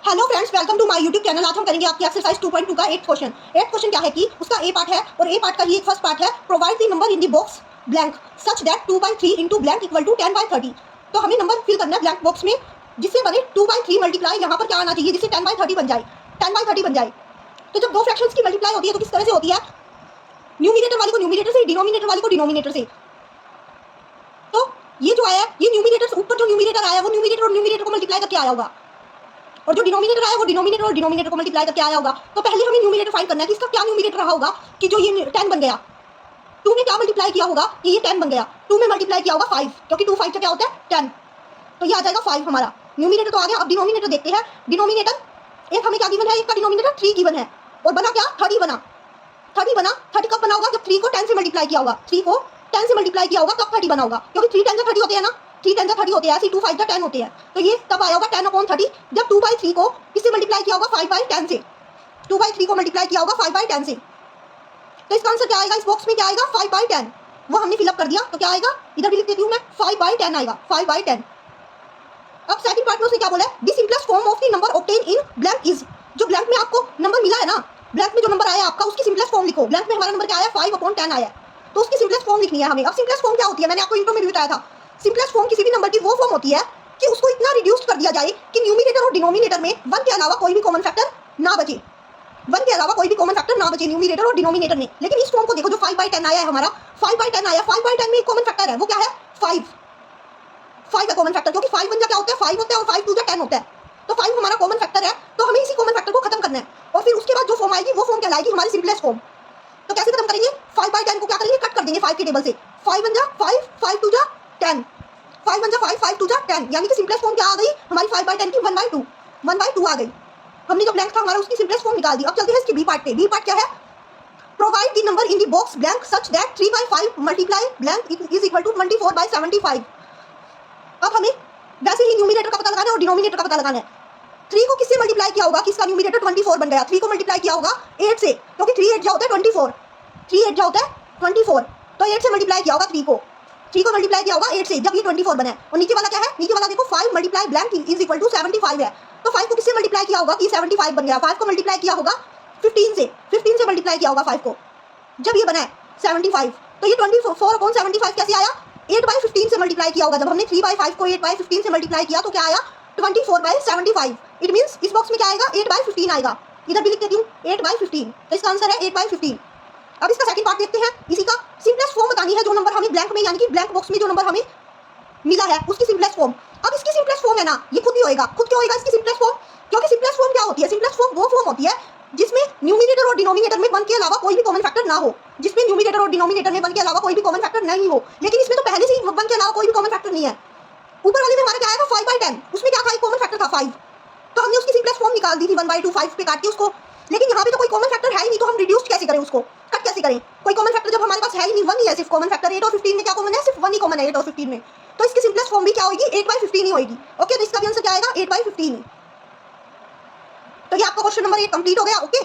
Hello friends, welcome to my YouTube channel. आज हम करेंगे आपकी एक्सरसाइज 2.2 का 8th क्वेश्चन। 8th क्वेश्चन क्या है कि उसका ए पार्ट है और ए पार्ट का ही एक फर्स्ट पार्ट है, provide the number in the box blank such that 2/3 into blank equal to 10/30। तो हमें नंबर फिल करना है ब्लैंक बॉक्स में जिससे बने 2/3 मल्टीप्लाई यहाँ पर क्या आना चाहिए जिससे 10/30 बन जाए, 10/30 बन जाए। तो जब दो फ्रैक्शंस की मल्टीप्लाई होती है तो किस तरह से होती है? न्यूमिनेटर वाली को न्यूमिनेटर से, डिनोमिनेटर वाली को डिनोमिनेटर से। तो ये जो आया, ये न्यूमिनेटर ऊपर जो न्यूमिनेटर आया वो न्यूमिनेटर और न्यूमिनेटर को मल्टीप्लाई करके आया होगा, और जो डिनोमिनेटर आया वो डिनोमिनेटर और डिनोमिनेटर को मल्टीप्लाई करके आया होगा। तो पहले हमें न्यूमिनेटर फाइंड करना है कि इसका क्या न्यूमिनेटर रहा होगा कि जो ये 10 बन गया। 2 में क्या मल्टीप्लाई किया होगा कि ये 10 बन गया। 2 में मल्टीप्लाई किया होगा 5, क्योंकि 2 5 से क्या होता है 10। तो ये आ जाएगा 5 हमारा न्यूमिनेटर। तो आ गया। अब डिनोमिनेटर देखते हैं। डिनोमिनेटर एक हमें क्या गिवन है, एक का डिनोमिनेटर 3 गिवन है और बना क्या 30 बना। 30 बना। 30 कब बना होगा? जब 3 को 10 से मल्टीप्लाई किया होगा। 3 को 10 से मल्टीप्लाई किया होगा तब 30 बना होगा, क्योंकि 3 10 30 होते हैं ना। 3 10 30 होते हैं, ऐसे 2 5 10 होते हैं। तो ये तब आया होगा 10/30 जब 2/3 को किससे मल्टीप्लाई किया होगा 5/10 से। 2/3 को मल्टीप्लाई किया होगा 5/10 से। तो इसका आंसर क्या आएगा? इस बॉक्स में क्या आएगा? 5/10। वो हमने फिलअप कर दिया। तो क्या आएगा? इधर भी लिख देती हूँ मैं, 5/10 आएगा, 5/10। अब सेकंड पार्ट में उसने क्या बोला है? The simplest form of the number obtain in blank is. जो ब्लैंक में आपको नंबर मिला है ना, ब्लैंक में जो नंबर आया आपका उसकी सिंपलेस्ट फॉर्म लिखो। ब्लैंक में हमारा नंबर क्या आया? 5/10 आया है, तो उसकी सिंपलेस्ट फॉर्म लिखनी है हमें। अब सिंपलेस्ट फॉर्म क्या होती है? मैंने आपको इंट्रो में भी बताया था। सिंपलेस्ट फॉर्म किसी भी नंबर की वो फॉर्म होती है कि उसको इतना रिड्यूस कर दिया जाए कि न्यूमिनेटर और डिनोमिनेटर में 1 के अलावा कोई भी कॉमन फैक्टर ना बचे। 1 के अलावा कोई भी कॉमन फैक्टर ना बचे न्यूमिनेटर और डिनोमिनेटर में। लेकिन इस फॉर्म को देखो, जो 5/10 आया है हमारा, 5/10 आया। 5/10 में एक कॉमन फैक्टर है, वो क्या है? 5 का कॉमन फैक्टर, क्योंकि 5 1 क्या होता है? 5 होता है और 5 2 10 होता है। तो 5 हमारा कॉमन फैक्टर है, तो हमें इसी कॉमन फैक्टर को खत्म करना है और फिर उसके बाद जो फॉर्म आएगी वो फॉर्म कहलाएगी हमारी सिंपलेस्ट फॉर्म। तो कैसे खत्म करेंगे? 5/10 को क्या करेंगे? कट कर देंगे 5 के टेबल से। 5 1 5, 5 2 10, 5 1 5, 5 2 10, यानी कि सिंपलेस्ट फॉर्म क्या आ गई हमारी? 5/10 की 1/2, 1/2 आ गई। हमने जो ब्लैंक था हमारा उसकी सिंपलेस्ट फॉर्म निकाल दी। अब चलते हैं इसके बी पार्ट पे। बी पार्ट क्या है? Provide the number in the box blank such that 3/5 multiply blank is equal to 24/75। अब हमें वैसे ही न्यूमिनेटर का पता लगाना है और डिनोमिनेटर का पता लगाना है। 3 को किससे मल्टीप्लाई किया होगा? किसका न्यूमिनेटर 24 बन गया। 3 को मल्टीप्लाई किया होगा 8 से, क्योंकि 3 8 जा होता है 24, 3 8 जा होता है 24। तो 8 से मल्टीप्लाई किया होगा 3 को। 3 को मल्टीप्लाई किया होगा 8 से, जब ये 24 बना है। और नीचे वाला क्या है? नीचे वाला देखो 5 multiply blank is equal to 75 है। तो 5 को किससे मल्टीप्लाई किया होगा कि 75 बन गया? 5 को मल्टीप्लाई किया होगा 15 से, 15 से मल्टीप्लाई किया होगा 5 को, जब ये बना है 75। तो ये 24/75 कैसे आया? 8/15 से मल्टीप्लाई किया होगा। जब हमने 3/5 को 8/15 से मल्टीप्लाई किया तो क्या आया? 24/75। इट मींस इस बॉक्स में क्या आएगा? 8/15 आएगा। इधर भी लिख देती हूँ 8/15। तो इसका आंसर है 8/15। अब इसका सेकंड पार्ट देखते हैं। इसी का सिंपलेस्ट फॉर्म बतानी है, जो नंबर हमें ब्लैंक में, यानी कि ब्लैंक बॉक्स में जो नंबर हमें मिला है उसकी सिंपलेस्ट फॉर्म। अब इसकी सिंपलेस्ट फॉर्म है ना, ये खुद ही होएगा। खुद क्या होएगा इसकी सिंपलेस्ट फॉर्म? क्योंकि सिंपलेस्ट फॉर्म क्या होती है? सिंपलेस्ट फॉर्म वो फॉर्म होती है जिसमें न्यूमिनेटर और डिनोमिनेटर में 1 के अलावा कोई भी कॉमन फैक्टर ना हो। जिसमें न्यूमिनेटर और डिनोमिनेटर में 1 के अलावा कोई भी कॉमन फैक्टर नहीं हो। लेकिन इसमें तो पहले से ही 1 के अलावा कोई भी कॉमन फैक्टर नहीं है। ऊपर वाले में हमारा क्या आएगा? 5/10। उसमें क्या था? एक कॉमन फैक्टर था 5। तो हमने उसकी सिंपलेस्ट फॉर्म निकाल दी थी 1/2, 5 पे काट के उसको। लेकिन यहाँ पे तो कोई कॉमन फैक्टर है ही नहीं, तो हम रिड्यूस कैसे करें उसको? कट कैसे करें? कोई कॉमन फैक्टर जब हमारे पास है ही नहीं, 1 ही है सिर्फ कॉमन फैक्टर। 8 और 15 में क्या कॉमन है? सिर्फ 1 ही कॉमन है 8 और 15 में। तो इसकी सिंपलेस्ट फॉर्म भी क्या होगी? 8/15 ही होगी। ओके, तो इसका भी आंसर क्या आएगा? 8/15। तो ये आपका क्वेश्चन नंबर 8 कंप्लीट हो गया। ओके।